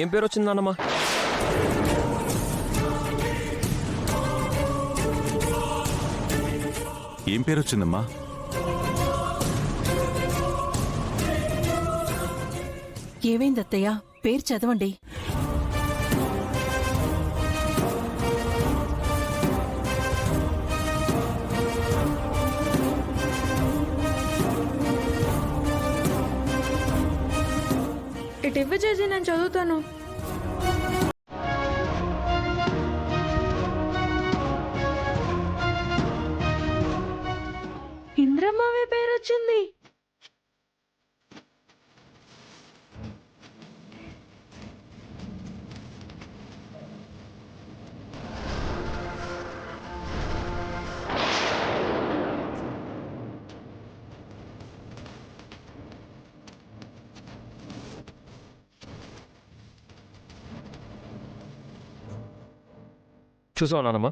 ఏం పేరు వచ్చింది నాన్నమ్మ? ఏం పేరు వచ్చిందమ్మా? ఏమైంది అత్తయ్య? పేరు చదవండి. ఇటు ఇవ్వ చేసి నేను చదువుతాను. ఇంద్రమ్మవే పేరు వచ్చింది. చూసావు నాన్నమ్మ,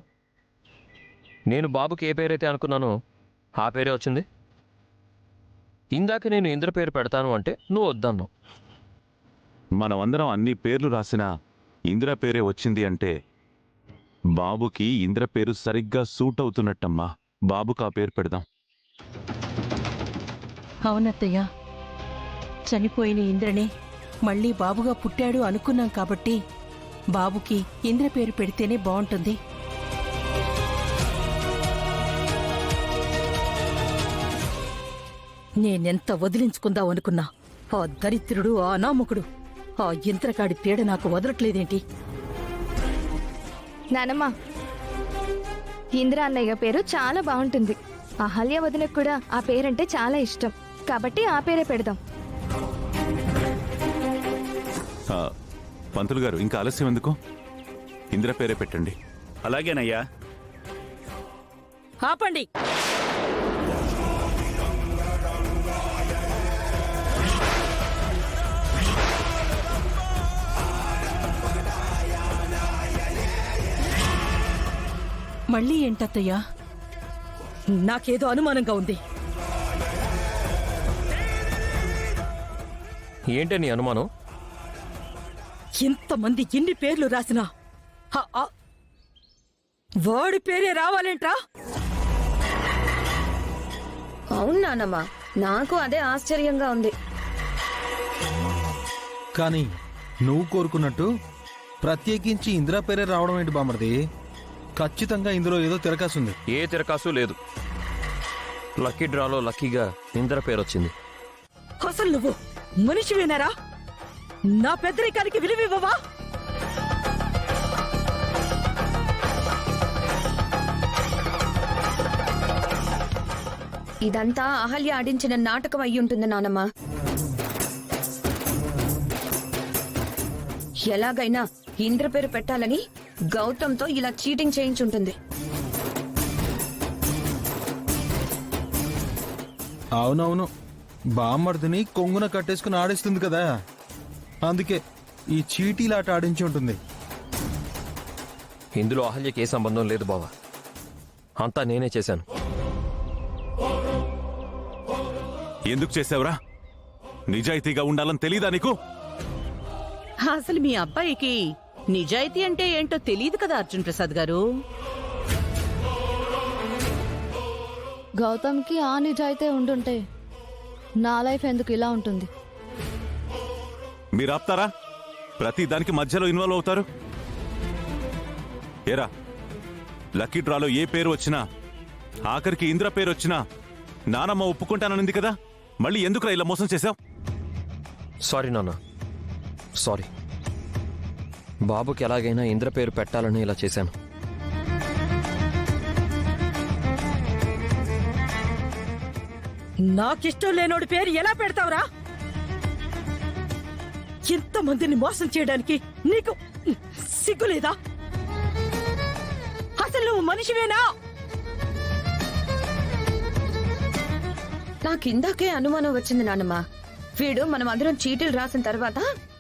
నేను బాబుకి ఏ పేరైతే అనుకున్నానో ఆ పేరే వచ్చింది. ఇందాక నేను ఇంద్ర పేరు పెడతాను అంటే నువ్వు వద్దన్నావు. మనమందరం అన్ని పేర్లు రాసిన ఇంద్ర పేరే వచ్చింది అంటే బాబుకి ఇంద్ర పేరు సరిగ్గా సూట్ అవుతున్నట్టమ్మా. బాబుకి ఆ పేరు పెడదాం. అవునత్తయ్య, చనిపోయిన ఇంద్రనే మళ్ళీ బాబుగా పుట్టాడు అనుకున్నాం కాబట్టి బాబుకి ఇంద్ర పేరు పెడితేనే బాగుంటుంది. నేనెంత వదిలించుకుందాం అనుకున్నా, ఆ దరిద్రుడు, ఆ అనామకుడు, ఆ ఇంద్రకాడి పీడ నాకు వదలట్లేదేంటి? నానమ్మ, ఇంద్ర అన్నయ్య పేరు చాలా బాగుంటుంది. అహల్య వదినకు కూడా ఆ పేరంటే చాలా ఇష్టం కాబట్టి ఆ పేరే పెడదాం. పంతులు గారు, ఇంకా ఆలస్యం ఎందుకు? ఇంద్ర పేరే పెట్టండి. అలాగేనయ్యా. ఆపండి. మళ్ళీ ఏంటత్తయ్యా? నాకేదో అనుమానంగా ఉంది. ఏంటే నీ అనుమానం? ఇంతమంది ఎన్ని పేర్లు రాసినా వాడి పేరే రావాలేంట్రా? అవును నానమ్మ, నాకు అదే ఆశ్చర్యంగా ఉంది. కానీ నువ్వు కోరుకున్నట్టు ప్రత్యేకించి ఇందిరా పేరే రావడం ఏంటి బామర్ది? ఖచ్చితంగా ఇందులో ఏదో తిరకాసుంది. ఏ తిరకాసు లేదు. లక్కీ డ్రాలో లక్కీగా ఇంద్ర పేరు వచ్చింది. అసలు నువ్వు మనిషివేనారా? నా పెద్దరికానికి విలువివ్వవా? ఇదంతా అహల్య ఆడించిన నాటకం అయ్యుంటుంది నానమ్మ. ఎలాగైనా ఇంద్ర పేరు పెట్టాలని గౌతమ్తో ఇలా చీటింగ్ చేయించుంటుంది. అవునవును, బామర్దిని కొంగున కట్టేసుకుని ఆడిస్తుంది కదా, అందుకే ఈ చీటీలాట ఆడించి ఉంటుంది. ఇందులో అహల్యకి ఏ సంబంధం లేదు బావా, అంతా నేనే చేశాను. ఎందుకు చేసావురా? నిజాయితీగా ఉండాలని తెలీదా నీకు? అసలు మీ అబ్బాయికి నిజాయితీ అంటే ఏంటో తెలియదు కదా అర్జున్ ప్రసాద్ గారు. గౌతమ్కి ఆ నిజాయితీ ఉండుంటే నా లైఫ్ ఎందుకు ఇలా ఉంటుంది? మీరు ఆపుతారా? ప్రతి దానికి మధ్యలో ఇన్వాల్వ్ అవుతారు. ఏరా, లక్కీ డ్రాలో ఏ పేరు వచ్చినా, ఆఖరికి ఇంద్ర పేరు వచ్చినా నానమ్మ ఒప్పుకుంటాననింది కదా, మళ్ళీ ఎందుకురా ఇలా మోసం చేశావు? సారీ నాన్న, సారీ. బాబుకి ఎలాగైనా ఇంద్ర పేరు పెట్టాలని ఇలా చేశాను. నాకిష్టం లేనోడి పేరు ఎలా పెడతావురా? ఇంతమందిని మోసం చేయడానికి నీకు సిగ్గులేదా? అసలు నువ్వు మనిషివేనా? నాకిందాకే అనుమానం వచ్చింది నానమ్మ. వీడు మనం అందరం చీటీలు రాసిన తర్వాత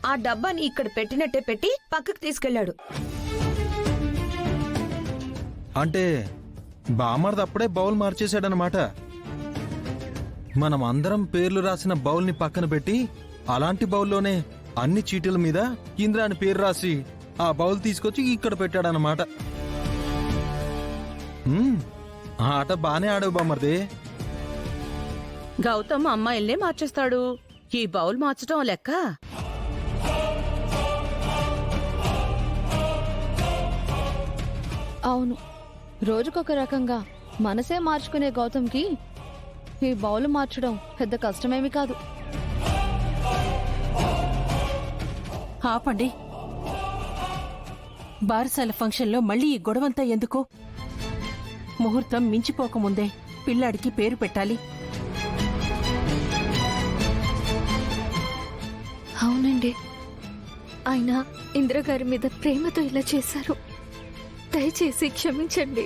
ఆ డబ్బాని ఇక్కడ పెట్టినట్టే పెట్టి పక్కకు తీసుకెళ్లాడు. అంటే బామర్ది అప్పుడే బౌల్ మార్చేశాడనమాట. మనం అందరం పేర్లు రాసిన బౌల్ని పక్కన పెట్టి అలాంటి బౌల్లోనే అన్ని చీటీల మీద ఇంద్ర అని పేరు రాసి ఆ బౌల్ తీసుకొచ్చి ఇక్కడ పెట్టాడనమాట. ఆ ఆట బానే ఆడావు బామర్ది. గౌతమ్ అమ్మాయిల్నే మార్చేస్తాడు, ఈ బౌల్ మార్చడం లెక్క. అవును, రోజుకొక రకంగా మనసే మార్చుకునే గౌతమ్కి ఈ బౌల్ మార్చడం పెద్ద కష్టమేమి కాదు. ఆపండి. బారసాల ఫంక్షన్లో మళ్ళీ ఈ గొడవంతా ఎందుకు? ముహూర్తం మించిపోకముందే పిల్లాడికి పేరు పెట్టాలి. అవునండి, ఆయన ఇంద్రగారి మీద ప్రేమతో ఇలా చేశారు. దయచేసి క్షమించండి.